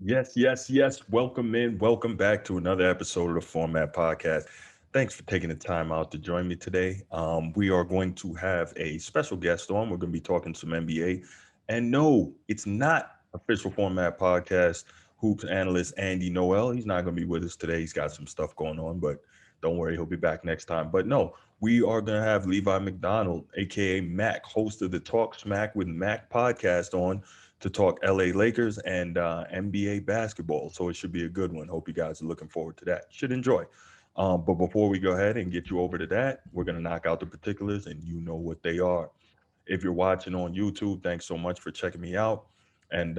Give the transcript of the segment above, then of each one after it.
Yes, yes, yes. Welcome in. Welcome back to another episode of the Format Podcast. Thanks for taking the time out to join me today. We are going to have a special guest on. We're going to be talking some NBA. And no, it's not official Format Podcast hoops analyst Andy Noel. He's not going to be with us today. He's got some stuff going on, but don't worry, he'll be back next time. But no, we are going to have Levi McDonald, aka Mac, host of the Talk Smack with Mac podcast on to talk LA Lakers and NBA basketball. So it should be a good one. Hope you guys are looking forward to that. Should enjoy. But before we go ahead and get you over to that, we're going to knock out the particulars and you know what they are. If you're watching on YouTube, thanks so much for checking me out. And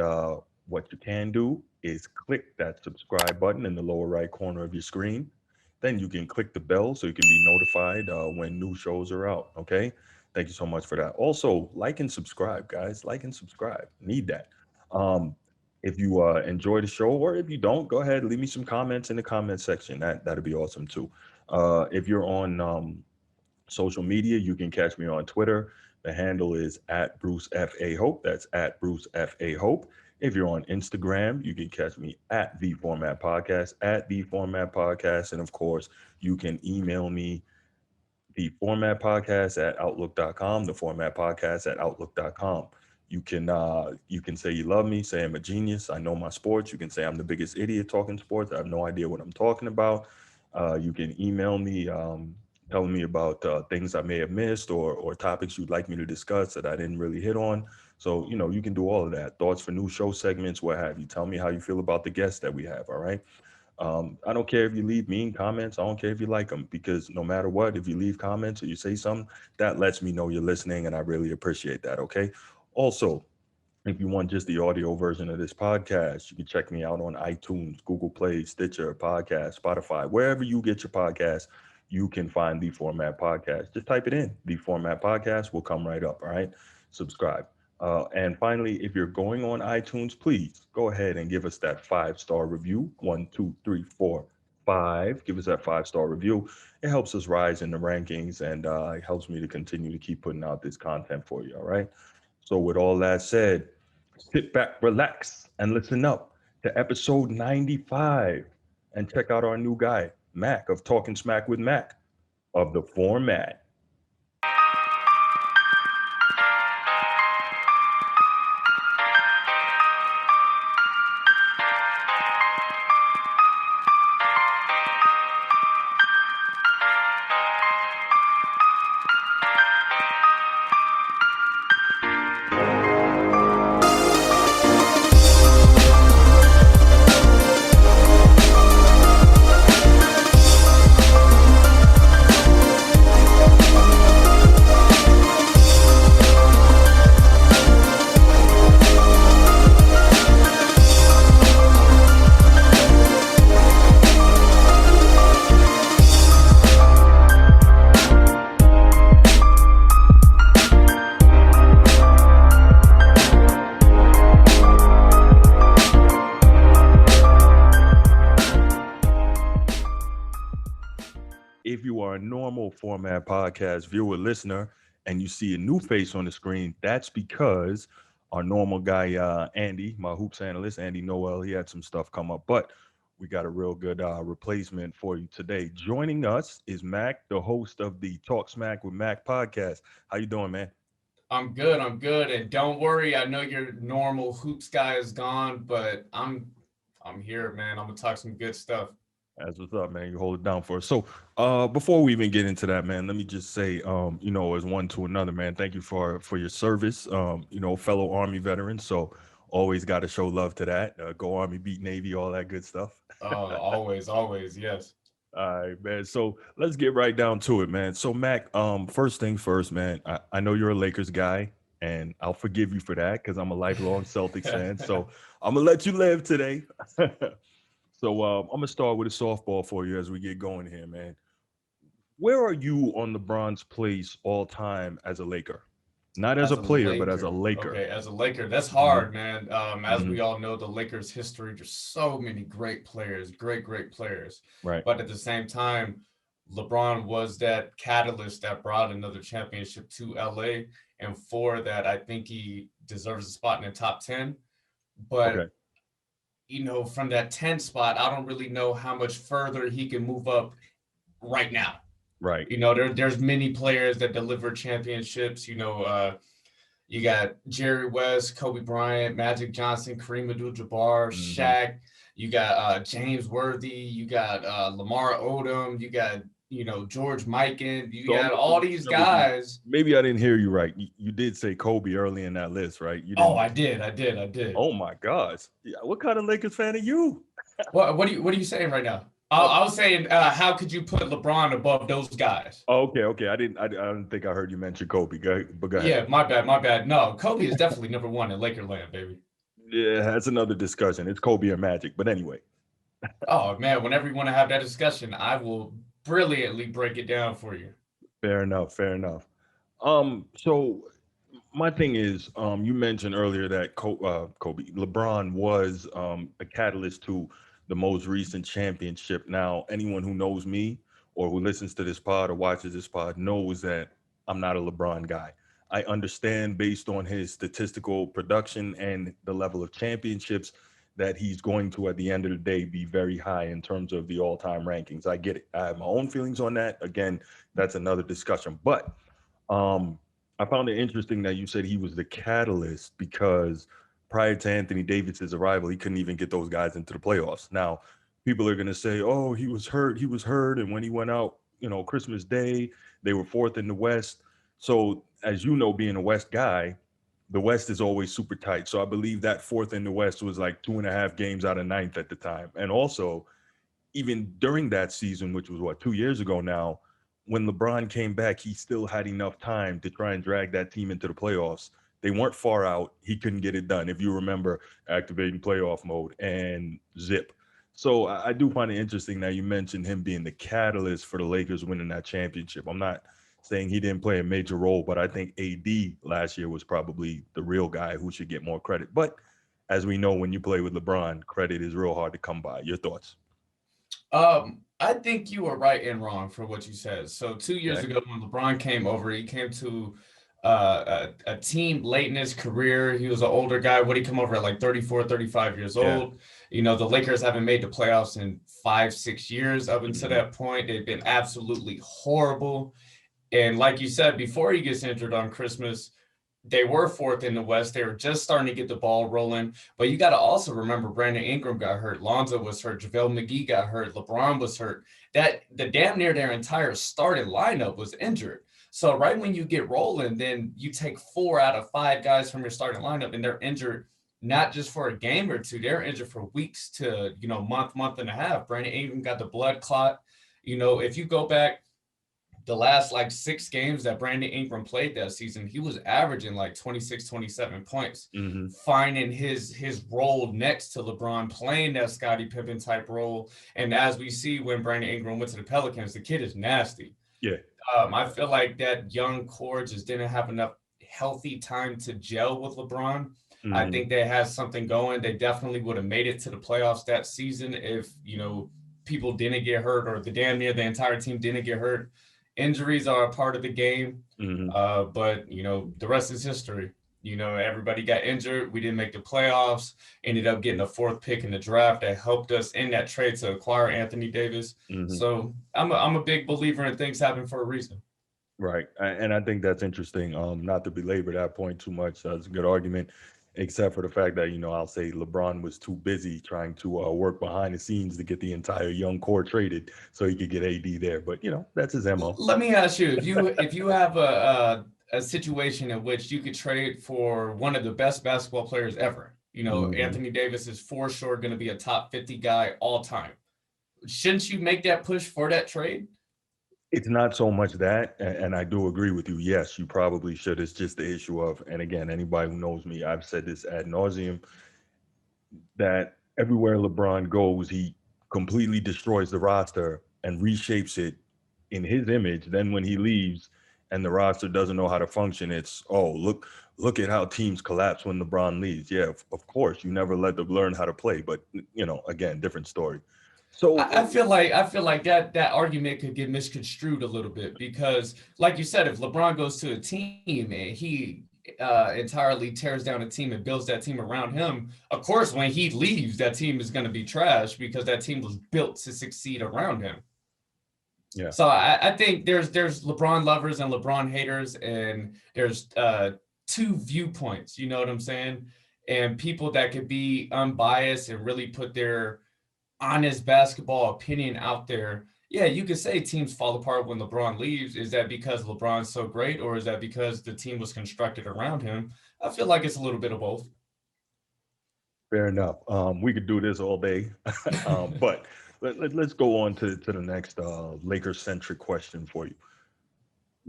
what you can do is click that subscribe button in the lower right corner of your screen. Then you can click the bell so you can be notified when new shows are out. Okay. Thank you so much for that. Also, like and subscribe, guys. Like and subscribe. Need that. Um, if you enjoy the show, or if you don't, go ahead leave me some comments in the comment section. That'd be awesome too. If you're on social media, you can catch me on Twitter. The handle is at Bruce F A Hope. That's at Bruce F A Hope. If you're on Instagram, you can catch me at the Format Podcast, at the Format Podcast, and of course, you can email me the format podcast at outlook.com, the format podcast at outlook.com. You can say you love me, say I'm a genius, I know my sports. You can say I'm the biggest idiot talking sports, I have no idea what I'm talking about. You can email me telling me about things I may have missed, or topics you'd like me to discuss that I didn't really hit on. So you can do all of that. Thoughts for new show segments, what have you. Tell me how you feel about the guests that we have. All right. I don't care if you leave mean comments. I don't care if you like them, because no matter what, if you leave comments or you say something, that lets me know you're listening, and I really appreciate that. Okay. Also, if you want just the audio version of this podcast, you can check me out on iTunes, Google Play, Stitcher, Podcast, Spotify, wherever you get your podcast. You can find the Format Podcast. Just type it in. The Format Podcast will come right up. All right. Subscribe. And finally, if you're going on iTunes, please go ahead and give us that 5-star review. One, two, three, four, five. Give us that 5-star review. It helps us rise in the rankings, and it helps me to continue to keep putting out this content for you. All right. So, with all that said, sit back, relax, and listen up to episode 95, and check out our new guy, Mac of Talking Smack with Mac of the Format. If you are a normal Format Podcast viewer, listener, and you see a new face on the screen, that's because our normal guy, Andy, my hoops analyst, Andy Noel, he had some stuff come up, but we got a real good replacement for you today. Joining us is Mac, the host of the Talk Smack with Mac podcast. How you doing, man? I'm good. I'm good. And don't worry, I know your normal hoops guy is gone, but I'm here, man. I'm gonna talk some good stuff. That's what's up, man. You hold it down for us. So, before we even get into that, man, let me just say, as one to another, man, thank you for your service. Fellow Army veterans. So, always got to show love to that. Go Army, beat Navy, all that good stuff. Always, always, yes. All right, man. So let's get right down to it, man. So Mac, first thing first, man. I know you're a Lakers guy, and I'll forgive you for that because I'm a lifelong Celtics fan. So I'm gonna let you live today. So I'm gonna start with a softball for you as we get going here, man. Where are you on LeBron's place all time as a Laker? Not as As a a player, but as a Laker, Laker. okay, as a Laker, that's Hmm. hard, man. As Hmm. we all know, the Lakers' history, there's so many great players, great players. Right. But at the same time, LeBron was that catalyst that brought another championship to LA. And for that, I think he deserves a spot in the top 10. But Okay. from that 10 spot, I don't really know how much further he can move up right now. Right. There's many players that deliver championships. You got Jerry West, Kobe Bryant, Magic Johnson, Kareem Abdul-Jabbar, Hmm. Shaq. You got James Worthy. You got Lamar Odom. You got George Mikan. You So I'm got gonna all these double you. guys. Maybe I didn't hear you right. You did say Kobe early in that list, right? You Oh, didn't. I did, I did. Oh my gosh. Yeah, what kind of Lakers fan are you? What are you saying right now? Oh, I was saying, how could you put LeBron above those guys? okay, okay. I didn't think I heard you mention Kobe. But go ahead. Yeah, my bad, my bad. No, Kobe is definitely number one in Lakerland, baby. Yeah, that's another discussion. It's Kobe or Magic. But anyway, Oh man, whenever you want to have that discussion, I will brilliantly break it down for you. fair enough, fair enough. So my thing is, you mentioned earlier that Kobe, LeBron was a catalyst to the most recent championship. Now, anyone who knows me or who listens to this pod or watches this pod knows that I'm not a LeBron guy. I understand based on his statistical production and the level of championships that he's going to, at the end of the day, be very high in terms of the all-time rankings. I get it. I have my own feelings on that. Again, that's another discussion. But um, I found it interesting that you said he was the catalyst because prior to Anthony Davis's arrival, he couldn't even get those guys into the playoffs. Now, people are going to say, "Oh, he was hurt, and when he went out, Christmas Day, they were fourth in the West." So, as you know, being a West guy, the West is always super tight. So, I believe that fourth in the West was like 2.5 games out of ninth at the time, and also even during that season, which was what 2 years ago now, when LeBron came back, he still had enough time to try and drag that team into the playoffs. They weren't far out. He couldn't get it done. If you remember activating playoff mode and zip. So I do find it interesting that you mentioned him being the catalyst for the Lakers winning that championship. I'm not saying he didn't play a major role, but I think AD last year was probably the real guy who should get more credit. But as we know, when you play with LeBron, credit is real hard to come by. Your thoughts? I think you were right and wrong for what you said. So 2 years Okay. ago, when LeBron came over, he came to a team late in his career. He was an older guy. What did he come over at, like 34, 35 years Yeah. old? The Lakers haven't made the playoffs in 5, 6 years. Up until Mhm. that point, they've been absolutely horrible. And like you said, before he gets injured on Christmas, they were fourth in the West. They were just starting to get the ball rolling. But you got to also remember Brandon Ingram got hurt. Lonzo was hurt. JaVale McGee got hurt. LeBron was hurt. That the damn near their entire starting lineup was injured. So right when you get rolling, then you take 4 out of 5 guys from your starting lineup and they're injured, not just for a game or two, they're injured for weeks to, month and a half. Brandon Ingram got the blood clot. If you go back the last like 6 games that Brandon Ingram played that season, he was averaging like 26, 27 points, Mhm. finding his role next to LeBron, playing that Scottie Pippen type role. And as we see when Brandon Ingram went to the Pelicans, the kid is nasty. Yeah. I feel like that young core just didn't have enough healthy time to gel with LeBron. I Mhm. think they had something going. They definitely would have made it to the playoffs that season if, people didn't get hurt or the damn near the entire team didn't get hurt. Injuries are a part of the game, Mhm. but, the rest is history. Everybody got injured. We didn't make the playoffs. Ended up getting a fourth pick in the draft that helped us in that trade to acquire Anthony Davis. Mhm. So I'm a big believer in things happen for a reason. Right. And I think that's interesting. Not to belabor that point too much. It's a good argument, except for the fact that, I'll say LeBron was too busy trying to work behind the scenes to get the entire young core traded so he could get AD there. But, that's his MO. Let me ask you, if you have a situation in which you could trade for one of the best basketball players ever, Mhm. Anthony Davis is for sure going to be a top 50 guy all time. Shouldn't you make that push for that trade? It's not so much that, and I do agree with you. Yes, you probably should. It's just the issue of, and again, anybody who knows me, I've said this ad nauseum, that everywhere LeBron goes, he completely destroys the roster and reshapes it in his image. Then when he leaves and the roster doesn't know how to function, it's look at how teams collapse when LeBron leaves. Yeah, of course, you never let them learn how to play, but again, different story. So I feel like that argument could get misconstrued a little bit because, like you said, if LeBron goes to a team and entirely tears down a team and builds that team around him, of course, when he leaves, that team is going to be trash because that team was built to succeed around him. Yeah. So I think there's LeBron lovers and LeBron haters, and there's two viewpoints. You know what I'm saying? And people that could be unbiased and really put their honest basketball opinion out there. Yeah, you could say teams fall apart when LeBron leaves. Is that because LeBron's so great, or is that because the team was constructed around him? I feel like it's a little bit of both. Fair enough. We could do this all day, but let's go on to the next Lakers centric question for you.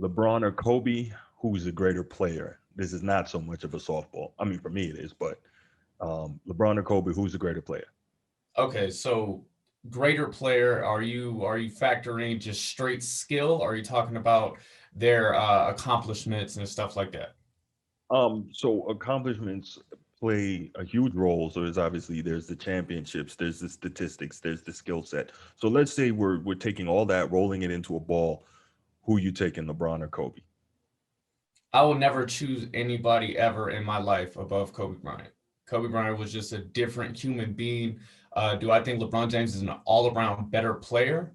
LeBron or Kobe, who's a greater player? This is not so much of a softball. I mean, for me it is, but LeBron or Kobe, who's the greater player? Okay, so greater player, are you factoring just straight skill? Or are you talking about their accomplishments and stuff like that? So accomplishments play a huge role. So there's the championships, there's the statistics, there's the skill set. So let's say we're taking all that, rolling it into a ball. Who you taking, LeBron or Kobe? I will never choose anybody ever in my life above Kobe Bryant. Kobe Bryant was just a different human being. Do I think LeBron James is an all-around better player?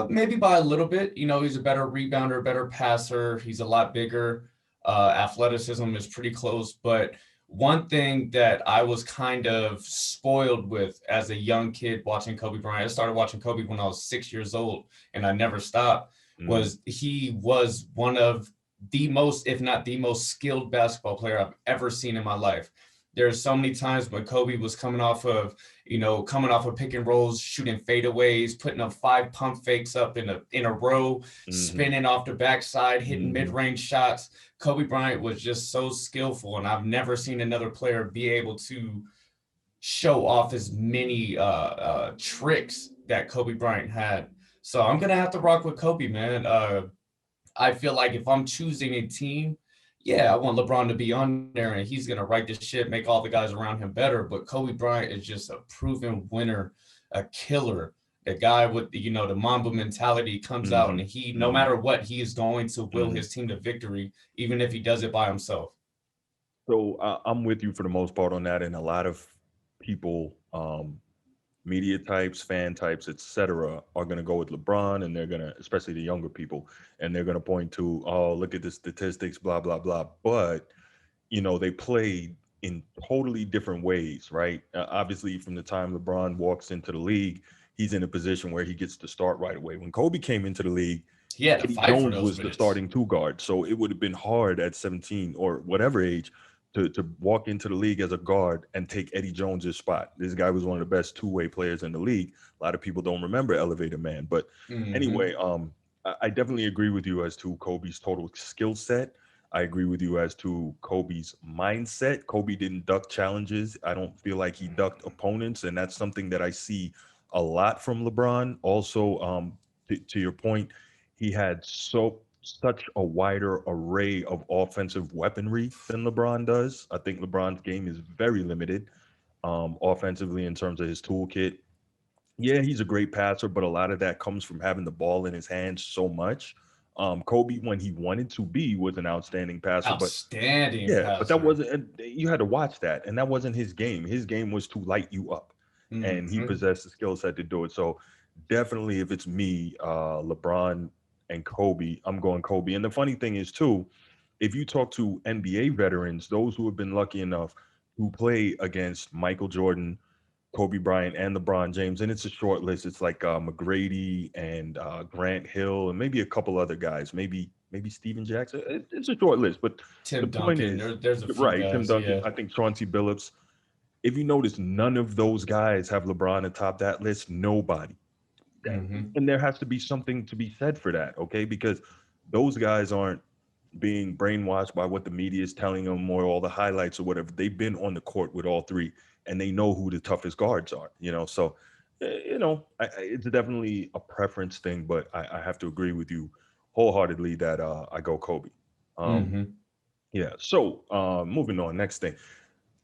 Maybe by a little bit. You know, he's a better rebounder, better passer. He's a lot bigger. Athleticism is pretty close. But one thing that I was kind of spoiled with as a young kid watching Kobe Bryant, I started watching Kobe when I was 6 years old, and I never stopped, Mm, was he was one of the most, if not the most skilled basketball player I've ever seen in my life. There's so many times when Kobe was coming off of pick and rolls, shooting fadeaways, putting up five pump fakes up in a row, hmm spinning off the backside, hitting hmm mid-range shots. Kobe Bryant was just so skillful, and I've never seen another player be able to show off as many tricks that Kobe Bryant had. So I'm gonna have to rock with Kobe, man. I feel like if I'm choosing a team, yeah, I want LeBron to be on there and he's gonna right this ship, make all the guys around him better. But Kobe Bryant is just a proven winner, a killer. The guy with the Mamba mentality comes out, hmm and he, no hmm matter what, he is going to will hmm his team to victory, even if he does it by himself. So I'm with you for the most part on that, and a lot of people, media types, fan types, etc., are going to go with LeBron, and they're going to, especially the younger people, and they're going to point to, oh, look at the statistics, blah blah blah. But they played in totally different ways, right? Obviously, from the time LeBron walks into the league, he's in a position where he gets to start right away. When Kobe came into the league, He had to Eddie fight for Jones those was the minutes. starting two guard, so it would have been hard at 17 or whatever age to walk into the league as a guard and take Eddie Jones's spot. This guy was one of the best two-way players in the league. A lot of people don't remember Elevator Man, but Hmm. anyway, I definitely agree with you as to Kobe's total skill set. I agree with you as to Kobe's mindset. Kobe didn't duck challenges. I don't feel like he ducked opponents, and that's something that I see a lot from LeBron. Also, to your point, he had such a wider array of offensive weaponry than LeBron does. I think LeBron's game is very limited offensively in terms of his toolkit. Yeah, he's a great passer, but a lot of that comes from having the ball in his hands so much. Kobe, when he wanted to be, was an outstanding passer, but Outstanding yeah, but that passer. wasn't. You had to watch that, and that wasn't his game. His game was to light you up, and he Hmm. possessed the skill set to do it. So definitely, if it's me, LeBron and Kobe, I'm going Kobe. And the funny thing is too, if you talk to NBA veterans, those who have been lucky enough to play against Michael Jordan, Kobe Bryant, and LeBron James, and it's a short list. It's like McGrady and Grant Hill, and maybe a couple other guys, maybe Steven Jackson. It's a short list, but the Tim point Duncan. is, There's a few right, Tim guys. Duncan, Yeah. I think Chauncey Billups. If you notice, none of those guys have LeBron atop that list. Nobody. Hmm. And there has to be something to be said for that, okay? Because those guys aren't being brainwashed by what the media is telling them or all the highlights or whatever. They've been on the court with all three, and they know who the toughest guards are. So it's definitely a preference thing, but I have to agree with you wholeheartedly that I go Kobe. Um, Hmm. yeah. So moving on, next thing,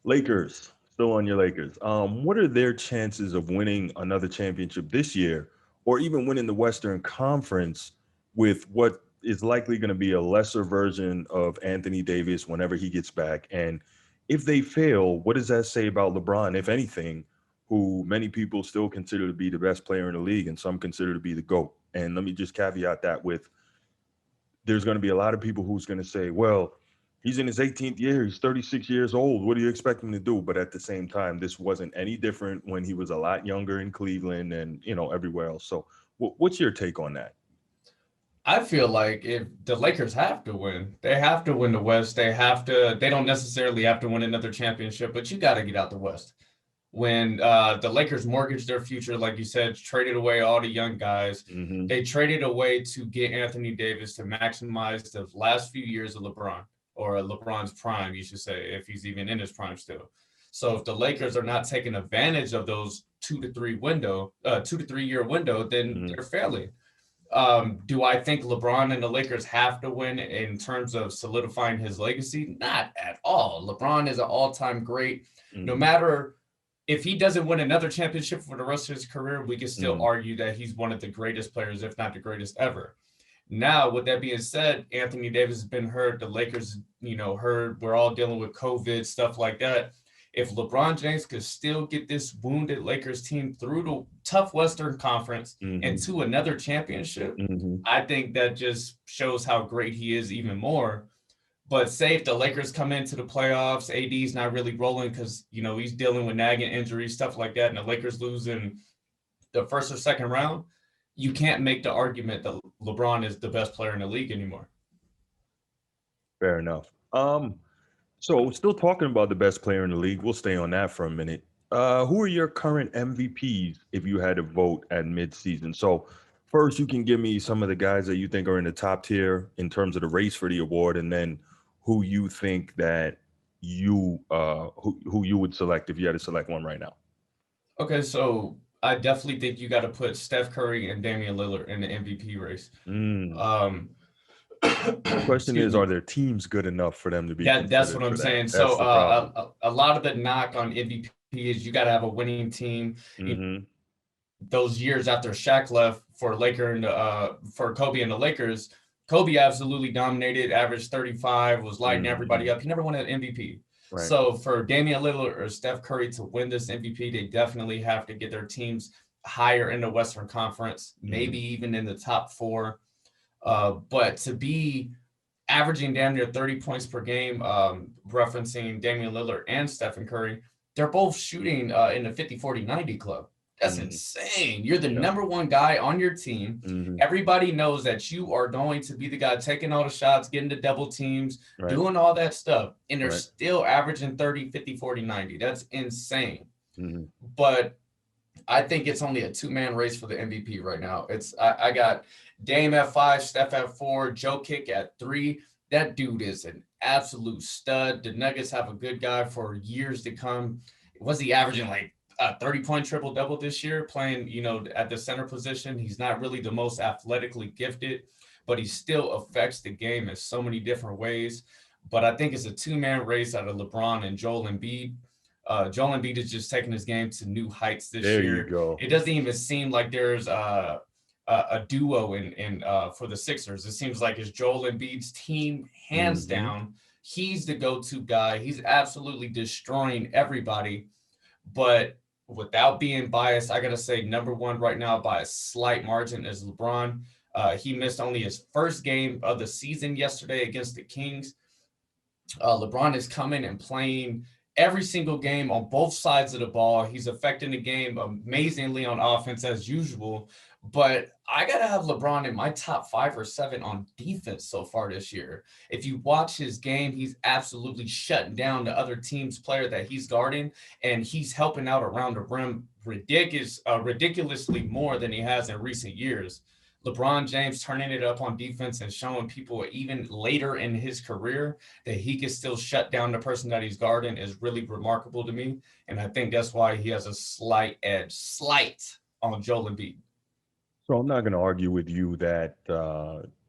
Lakers. Still on your Lakers. What are their chances of winning another championship this year, or even winning the Western Conference with what is likely going to be a lesser version of Anthony Davis whenever he gets back. And if they fail, what does that say about LeBron, if anything, who many people still consider to be the best player in the league and some consider to be the GOAT? And let me just caveat that with, there's going to be a lot of people who's going to say, well, he's in his 18th year, he's 36 years old, what do you expect him to do? But at the same time, this wasn't any different when he was a lot younger in Cleveland and, everywhere else. So what's your take on that? I feel like if the Lakers have to win, they have to win the West. They don't necessarily have to win another championship, but you got to get out the West. When the Lakers mortgaged their future, like you said, traded away all the young guys, they traded away to get Anthony Davis to maximize the last few years of LeBron, or LeBron's prime, you should say, if he's even in his prime still. So if the Lakers are not taking advantage of those 2 to 3 year window, then they're failing. Do I think LeBron and the Lakers have to win in terms of solidifying his legacy? Not at all. LeBron is an all-time great. No matter if he doesn't win another championship for the rest of his career, we can still argue that he's one of the greatest players, if not the greatest ever. Now, with that being said, Anthony Davis has been hurt. The Lakers, hurt. We're all dealing with COVID, stuff like that. If LeBron James could still get this wounded Lakers team through the tough Western Conference and to another championship, I think that just shows how great he is even more. But say if the Lakers come into the playoffs, AD's not really rolling because, he's dealing with nagging injuries, stuff like that, and the Lakers lose in the first or second round, you can't make the argument that LeBron is the best player in the league anymore. Fair enough. So still talking about the best player in the league, we'll stay on that for a minute. Who are your current MVPs if you had to vote at midseason? So first, you can give me some of the guys that you think are in the top tier in terms of the race for the award, and then who you think that who you would select if you had to select one right now. Okay, so I definitely think you got to put Steph Curry and Damian Lillard in the MVP race. Question is, are their teams good enough for them to be considered? That's what I'm saying. So a lot of the knock on MVP is you got to have a winning team. Those years after Shaq left for Kobe and the Lakers, Kobe absolutely dominated, averaged 35, was lighting everybody up. He never won an MVP. Right. So for Damian Lillard or Steph Curry to win this MVP, they definitely have to get their teams higher in the Western Conference, maybe even in the top 4. But to be averaging damn near 30 points per game, referencing Damian Lillard and Stephen Curry, they're both shooting in the 50-40-90 club. That's insane. You're the number one guy on your team. Everybody knows that you are going to be the guy taking all the shots, getting the double teams, doing all that stuff. And they're still averaging 30, 50, 40, 90. That's insane. But I think it's only a 2-man race for the MVP right now. I got Dame at 5, Steph at 4, Joe Kick at 3. That dude is an absolute stud. The Nuggets have a good guy for years to come. Was he averaging like a 30-point triple-double this year, playing, at the center position? He's not really the most athletically gifted, but he still affects the game in so many different ways. But I think it's a 2-man race out of LeBron and Joel Embiid. Joel Embiid is just taking his game to new heights this year. There you go. It doesn't even seem like there's a duo in for the Sixers. It seems like it's Joel Embiid's team, hands down. He's the go-to guy. He's absolutely destroying everybody. But without being biased, I got to say number one right now by a slight margin is LeBron. He missed only his first game of the season yesterday against the Kings. LeBron is coming and playing every single game on both sides of the ball. He's affecting the game amazingly on offense as usual. But I got to have LeBron in my top 5 or 7 on defense so far this year. If you watch his game, he's absolutely shutting down the other team's player that he's guarding, and he's helping out around the rim ridiculously more than he has in recent years. LeBron James turning it up on defense and showing people even later in his career that he can still shut down the person that he's guarding is really remarkable to me. And I think that's why he has a slight on Joel Embiid. So I'm not going to argue with you that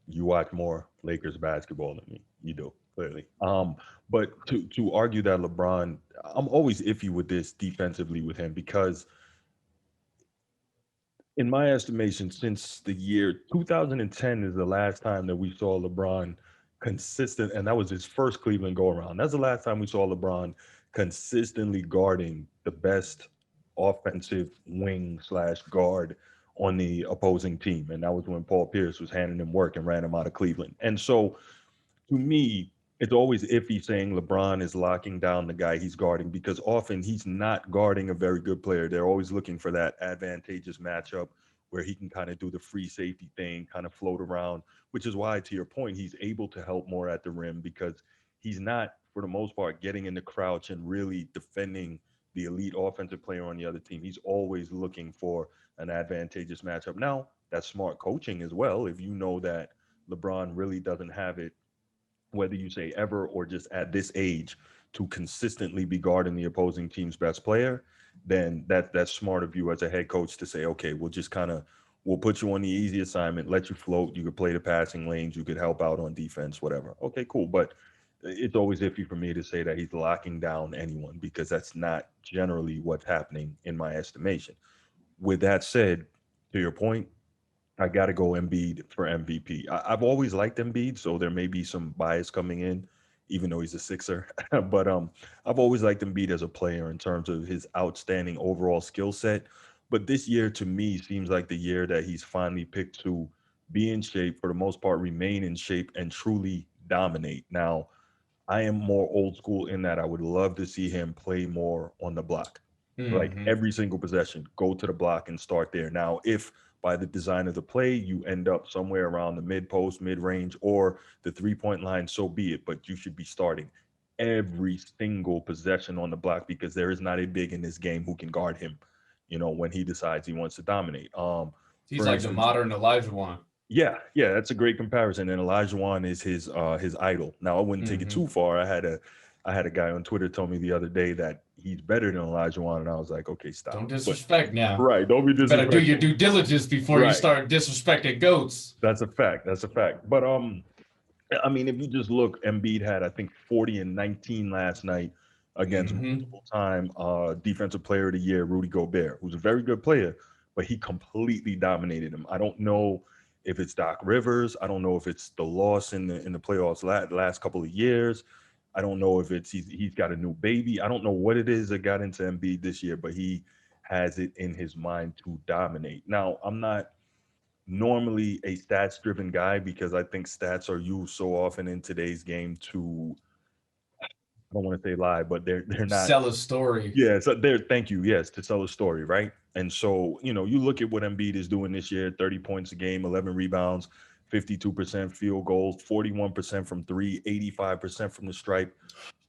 you watch more Lakers basketball than me. You do, clearly. But to argue that LeBron, I'm always iffy with this defensively with him because In my estimation, since the year 2010 is the last time that we saw LeBron consistent, and that was his first Cleveland go around. That's the last time we saw LeBron consistently guarding the best offensive wing slash guard on the opposing team. And that was when Paul Pierce was handing him work and ran him out of Cleveland. And so to me, it's always iffy saying LeBron is locking down the guy he's guarding because often he's not guarding a very good player. They're always looking for that advantageous matchup where he can kind of do the free safety thing, kind of float around, which is why, to your point, he's able to help more at the rim because he's not, for the most part, getting in the crouch and really defending the elite offensive player on the other team. He's always looking for an advantageous matchup. Now, that's smart coaching as well. If you know that LeBron really doesn't have it, whether you say ever or just at this age, to consistently be guarding the opposing team's best player, then that's smart of you as a head coach to say, okay, we'll put you on the easy assignment, let you float, you could play the passing lanes, you could help out on defense, whatever. Okay, cool. But it's always iffy for me to say that he's locking down anyone because that's not generally what's happening in my estimation. With that said, to your point, I got to go Embiid for MVP. Have always liked Embiid, so there may be some bias coming in, even though he's a Sixer. But I've always liked Embiid as a player in terms of his outstanding overall skill set. But this year, to me, seems like the year that he's finally picked to be in shape, for the most part, remain in shape, and truly dominate. Now, I am more old school in that I would love to see him play more on the block. Like Hmm. every single possession, go to the block and start there. Now, if by the design of the play, you end up somewhere around the mid post, mid range, or the 3 point line, so be it. But you should be starting every single possession on the block because there is not a big in this game who can guard him, when he decides he wants to dominate. He's For like the instance, modern Elijah Wan. yeah, yeah, that's a great comparison. And Elijah is his idol. Now I wouldn't take it Hmm. too far. I had a guy on Twitter tell me the other day that he's better than Elijah and I was like, okay, Don't stop. But disrespect now. right, don't be You better do your disrespectful. due diligence before you Right, start disrespecting goats. that's a fact. That's a fact. But I mean, if you just look, Embiid had I think 40 and 19 last night against Hmm. multiple time defensive player of the year Rudy Gobert, who's a very good player, but he completely dominated him. I don't know if it's Doc Rivers. I don't know if it's the loss in the playoffs last couple of years. I don't know if it's he's got a new baby. I don't know what it is that got into Embiid this year, but he has it in his mind to dominate. Now, I'm not normally a stats driven guy because I think stats are used so often in today's game to, I don't want to say lie, but they're not. Sell a story. Yeah, so there, thank you. Yes, to tell a story, right? And so, you look at what Embiid is doing this year, 30 points a game, 11 rebounds, 52% field goals, 41% from three, 85% from the stripe.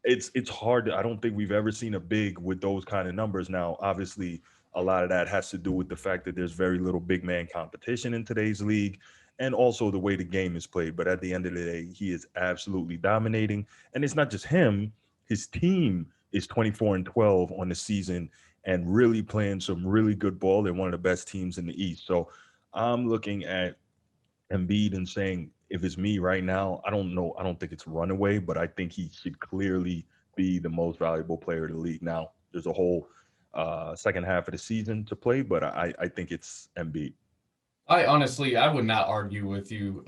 It's hard I don't think we've ever seen a big with those kind of numbers. Now, obviously, a lot of that has to do with the fact that there's very little big man competition in today's league and also the way the game is played. But at the end of the day, he is absolutely dominating. And it's not just him, his team is 24 and 12 on the season and really playing some really good ball. They're one of the best teams in the East. So I'm looking at Embiid and saying, if it's me right now, I don't know. I don't think it's runaway, but I think he should clearly be the most valuable player in the league. Now, there's a whole second half of the season to play, but I think it's Embiid. I would not argue with you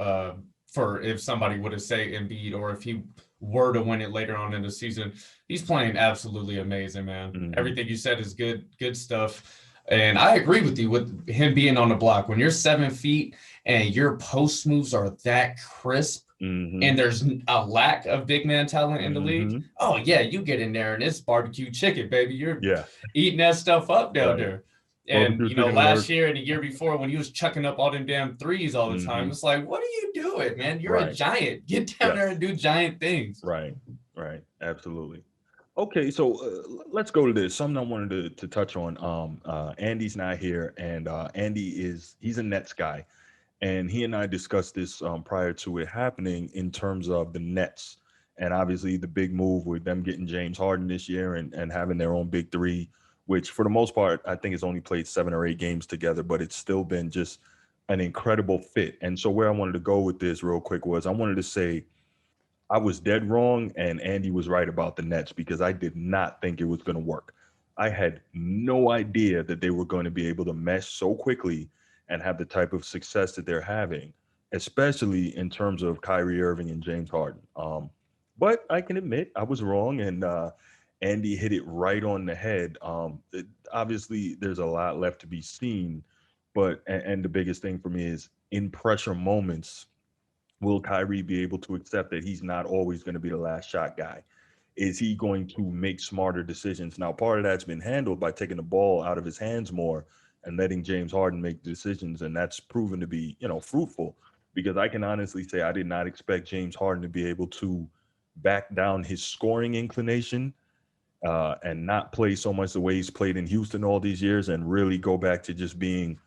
for if somebody would have say Embiid or if he were to win it later on in the season. He's playing absolutely amazing, man. Hmm. Everything you said is good stuff. And I agree with you with him being on the block. When you're 7 feet and your post moves are that crisp and Hmm. there's a lack of big man talent in the league, Hmm. oh yeah, you get in there and it's barbecue chicken, baby. You're Yeah, eating that stuff up down right. there. And Barbecue chicken last works. year and the year before, when he was chucking up all them damn threes all the time, Hmm. it's like, what are you doing, man? You're a Right. giant. Get down there Yes. and do giant things. Right. Right. Absolutely. Okay, so let's go to this. Something I wanted to touch on. Andy's not here, and he's a Nets guy, and he and I discussed this prior to it happening in terms of the Nets, and obviously the big move with them getting James Harden this year and having their own big three, which for the most part I think has only played 7 or 8 games together, but it's still been just an incredible fit. And so where I wanted to go with this real quick was I wanted to say I was dead wrong, and Andy was right about the Nets because I did not think it was going to work. I had no idea that they were going to be able to mesh so quickly and have the type of success that they're having, especially in terms of Kyrie Irving and James Harden. But I can admit I was wrong, and Andy hit it right on the head. Obviously, there's a lot left to be seen, but and the biggest thing for me is in pressure moments, will Kyrie be able to accept that he's not always going to be the last shot guy? Is he going to make smarter decisions? Now, part of that's been handled by taking the ball out of his hands more and letting James Harden make decisions, and that's proven to be, fruitful. Because I can honestly say I did not expect James Harden to be able to back down his scoring inclination and not play so much the way he's played in Houston all these years and really go back to just being,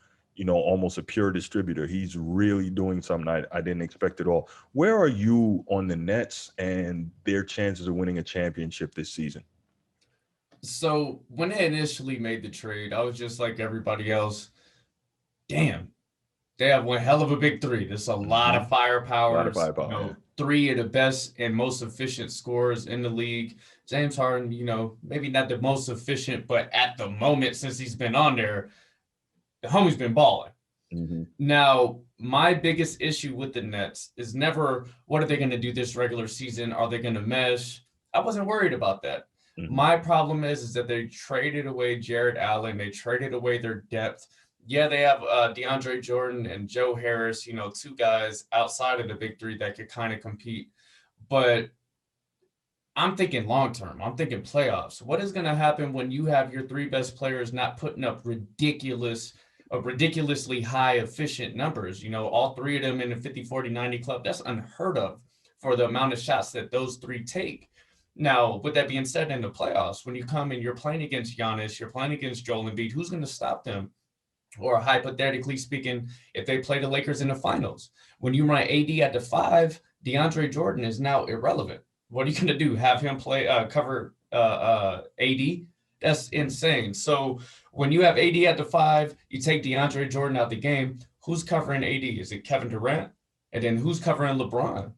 almost a pure distributor. He's really doing something I didn't expect at all. Where are you on the Nets and their chances of winning a championship this season? So when they initially made the trade, I was just like everybody else. Damn, they have one hell of a big three. There's a lot Hmm. of A lot of firepowers. firepower, yeah. Three of the best and most efficient scorers in the league. James Harden, maybe not the most efficient, but at the moment since he's been on there, the homie's been balling. Hmm. Now, my biggest issue with the Nets is never what are they going to do this regular season? Are they going to mesh? I wasn't worried about that. Hmm. My problem is that they traded away Jared Allen. They traded away their depth. Yeah, they have DeAndre Jordan and Joe Harris, two guys outside of the big three that could kind of compete. But I'm thinking long term. I'm thinking playoffs. What is going to happen when you have your three best players not putting up ridiculously high efficient numbers? All three of them in the 50, 40, 90 club. That's unheard of for the amount of shots that those three take. Now, with that being said, in the playoffs, when you come and you're playing against Giannis, you're playing against Joel Embiid, who's going to stop them? Or hypothetically speaking, if they play the Lakers in the finals, when you run AD at the five, DeAndre Jordan is now irrelevant. What are you going to do? Have him play cover AD? That's insane. So when you have AD at the five, you take DeAndre Jordan out the game. Who's covering AD? Is it Kevin Durant? And then who's covering LeBron?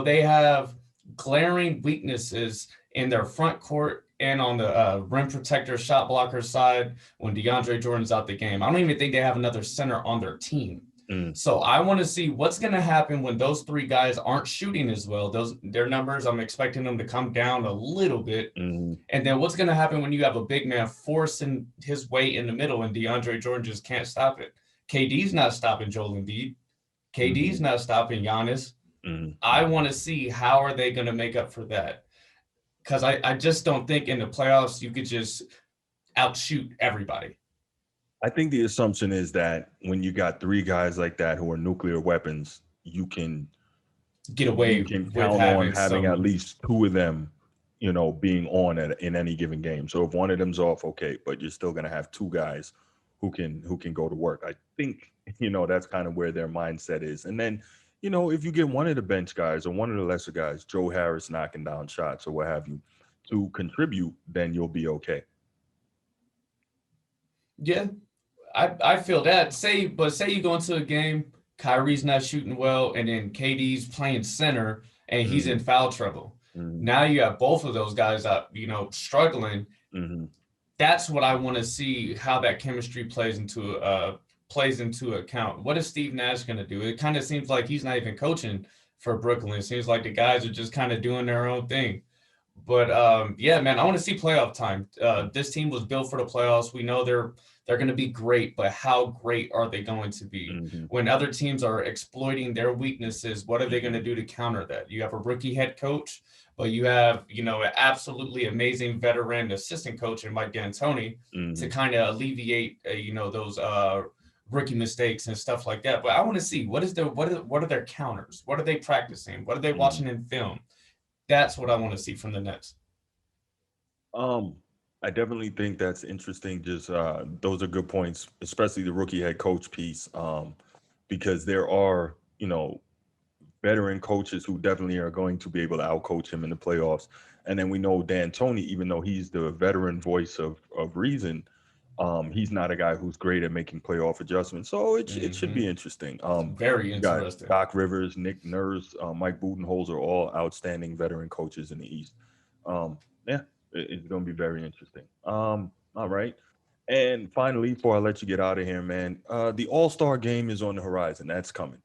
They have glaring weaknesses in their front court and on the rim protector shot blocker side when DeAndre Jordan's out the game. I don't even think they have another center on their team. Mm. So I want to see what's going to happen when those three guys aren't shooting as well. Their numbers, I'm expecting them to come down a little bit. Hmm. And then what's going to happen when you have a big man forcing his way in the middle and DeAndre Jordan just can't stop it? KD's not stopping Joel Embiid. KD's Hmm. not stopping Giannis. Hmm. I want to see how are they going to make up for that. Because I just don't think in the playoffs you could just outshoot everybody. I think the assumption is that when you got three guys like that who are nuclear weapons, Get you away can with count on having having at some. least two of them, being on in any given game. So if one of them's off, okay, but you're still gonna have two guys who can go to work. I think that's kind of where their mindset is. And then if you get one of the bench guys or one of the lesser guys, Joe Harris knocking down shots or what have you, to contribute, then you'll be okay. Yeah, I feel that. Say you go into a game, Kyrie's not shooting well, and then KD's playing center and he's Hmm. in foul trouble. Hmm. Now you have both of those guys up, struggling. Hmm. That's what I want to see how that chemistry plays into account. What is Steve Nash going to do? It kind of seems like he's not even coaching for Brooklyn. It seems like the guys are just kind of doing their own thing. But yeah, man, I want to see playoff time. This team was built for the playoffs. We know they're going to be great, but how great are they going to be? Hmm. When other teams are exploiting their weaknesses, what are they going Hmm. to do to counter that? You have a rookie head coach, but you have an absolutely amazing veteran assistant coach in Mike D'Antoni to Hmm. kind of alleviate those rookie mistakes and stuff like that. But I want to see what are their counters? What are they practicing? What are they Hmm. watching in film? That's what I want to see from the Nets. Um, I definitely think that's interesting. Just those are good points, especially the rookie head coach piece. Because there are, veteran coaches who definitely are going to be able to outcoach him in the playoffs. And then we know Dan Tony, even though he's the veteran voice of reason, he's not a guy who's great at making playoff adjustments. So it should be Mm-hmm. interesting. Very You got interesting. Doc Rivers, Nick Nurse, Mike Budenholzer, all outstanding veteran coaches in the East. Yeah, it's going to be very interesting. All right. And finally, before I let you get out of here, man, the All-Star game is on the horizon. That's coming.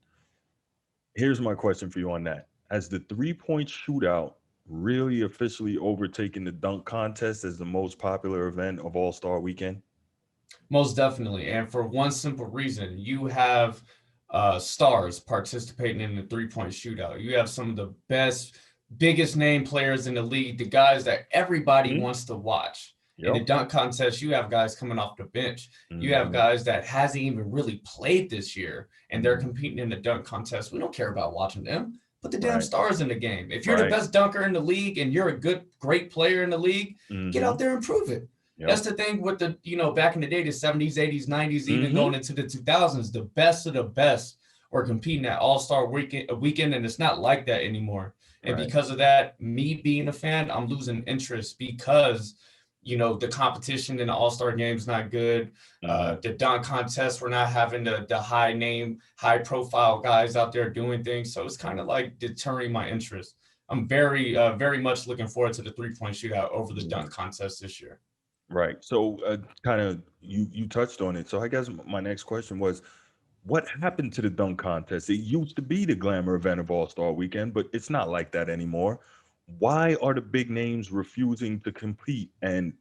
Here's my question for you on that. Has the three-point shootout really officially overtaken the dunk contest as the most popular event of All-Star weekend? Most definitely. And for one simple reason, you have stars participating in the 3 point shootout. You have some of the best, biggest name players in the league, the guys that everybody Hmm. wants to watch. In the Yep. dunk contest, you have guys coming off the bench. You have Hmm. guys that hasn't even really played this year, and they're Hmm. competing in the dunk contest. We don't care about watching them. Put the damn Right. stars in the game. If you're the Right. best dunker in the league and you're a good, great player in the league, get out Hmm. there and prove it. That's Yep. the thing with the, back in the day, the 70s, 80s, 90s, even Hmm. going into the 2000s, the best of the best were competing at All-Star weekend, and it's not like that anymore. And Right. because of that, me being a fan, I'm losing interest because, the competition in the All-Star game is not good. Hmm. The dunk contest, we're not having the high name, high profile guys out there doing things. So it's kind of like deterring my interest. I'm very much looking forward to the 3 point shootout over the dunk contest this year. Right. So, kind of, you touched on it. So, I guess my next question was, what happened to the dunk contest? It used to be the glamour event of All Star Weekend, but it's not like that anymore. Why are the big names refusing to compete? And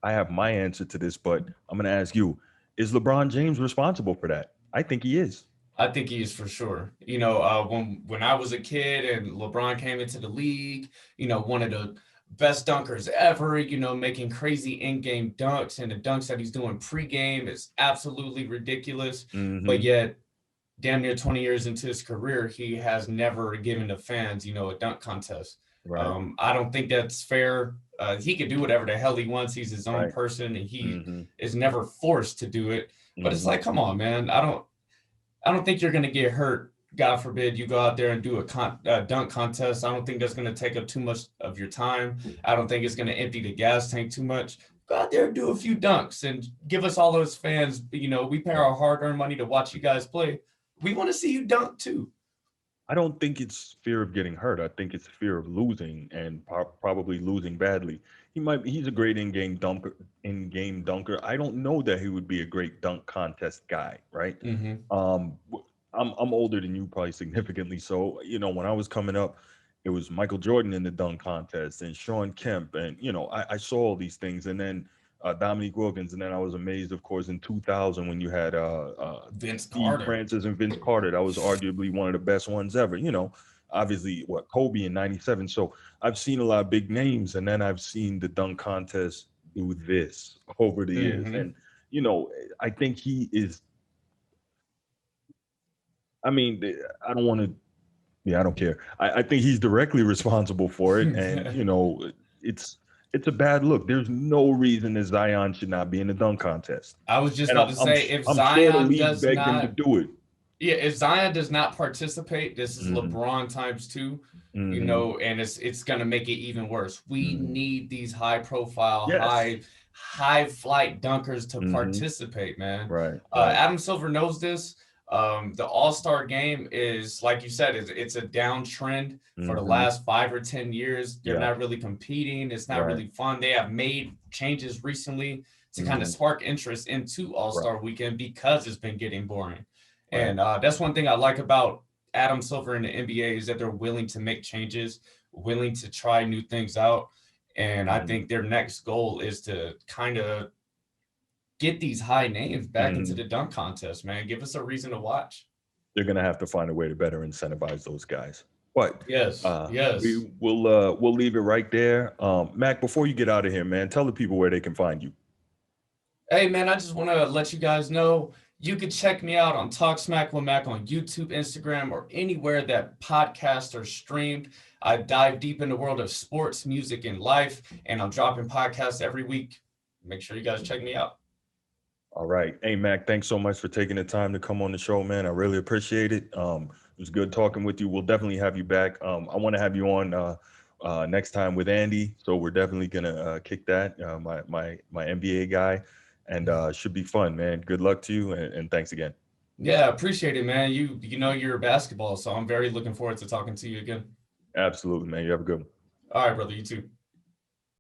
I have my answer to this, but I'm going to ask you: is LeBron James responsible for that? I think he is. I think he is for sure. When I was a kid and LeBron came into the league, one of the best dunkers ever, making crazy in-game dunks, and the dunks that he's doing pre-game is absolutely ridiculous. But Hmm. yet, damn near 20 years into his career, he has never given the fans, a dunk contest. Right. I don't think that's fair. He can do whatever the hell he wants. He's his own Right. person, and he Hmm. is never forced to do it. But it's Hmm. like, come on, man. I don't think you're going to get hurt. God forbid you go out there and do a dunk contest. I don't think that's going to take up too much of your time. I don't think it's going to empty the gas tank too much. Go out there and do a few dunks and give us all those fans. We pay Yeah. our hard earned money to watch you guys play. We want to see you dunk too. I don't think it's fear of getting hurt. I think it's fear of losing and probably losing badly. He's a great in-game dunker. I don't know that he would be a great dunk contest guy, right? Mm-hmm. I'm older than you, probably significantly so. When I was coming up, it was Michael Jordan in the dunk contest and Sean Kemp, and I saw all these things, and then Dominique Wilkins, and then I was amazed, of course, in 2000 when you had Vince Steve Carter. Francis and Vince Carter. That was arguably one of the best ones ever. Obviously, what Kobe in '97. So I've seen a lot of big names, and then I've seen the dunk contest do this over the years, Mm-hmm. and you know, I think he is. I mean, I don't want to. Yeah, I don't care. I think he's directly responsible for it, and it's it's a bad look. There's no reason that Zion should not be in the dunk contest, I was just and about to say, if I'm sure the Zion league does begged him to not do it. Yeah, if Zion does not participate, this is Hmm. LeBron times two, Hmm. and it's gonna make it even worse. We Hmm. need these high profile, Yes. high flight dunkers to Hmm. participate, man. Right. Right. Adam Silver knows this. The All Star game is, like you said, it's a downtrend for the Hmm. last 5 or 10 years. They're Yeah. not really competing. It's not Right. really fun. They have made changes recently to kind of Hmm. spark interest into All Right. Star weekend because it's been getting boring. Right. And that's one thing I like about Adam Silver in the NBA is that they're willing to make changes, willing to try new things out. And I Hmm. think their next goal is to kind of get these high names back into Hmm. the dunk contest, man. Give us a reason to watch. They're gonna have to find a way to better incentivize those guys. But Yes, yes. we'll leave it right there. Mac, before you get out of here, man, tell the people where they can find you. Hey, man, I just want to let you guys know you could check me out on Talk Smack with Mac on YouTube, Instagram, or anywhere that podcasts are streamed. I dive deep in the world of sports, music, and life, and I'm dropping podcasts every week. Make sure you guys check me out. All right. Hey, Mac, thanks so much for taking the time to come on the show, man. I really appreciate it. It was good talking with you. We'll definitely have you back. I want to have you on next time with Andy. So we're definitely gonna kick that. My NBA guy, and should be fun, man. Good luck to you, and thanks again. Yeah, appreciate it, man. You know you're basketball, so I'm very looking forward to talking to you again. Absolutely, man. You have a good one. All right, brother. You too.